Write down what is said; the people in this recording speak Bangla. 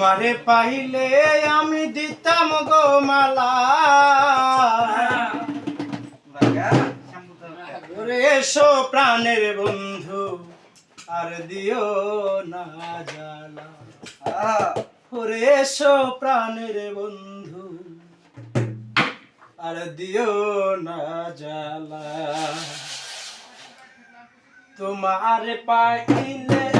তোমারে পাইলে আমি দিতাম গো মালা ওরে এসো প্রাণের বন্ধু আর দিও না জ্বালা ওরে এসো প্রাণের বন্ধু আর দিও না জ্বালা তোমার পাইলে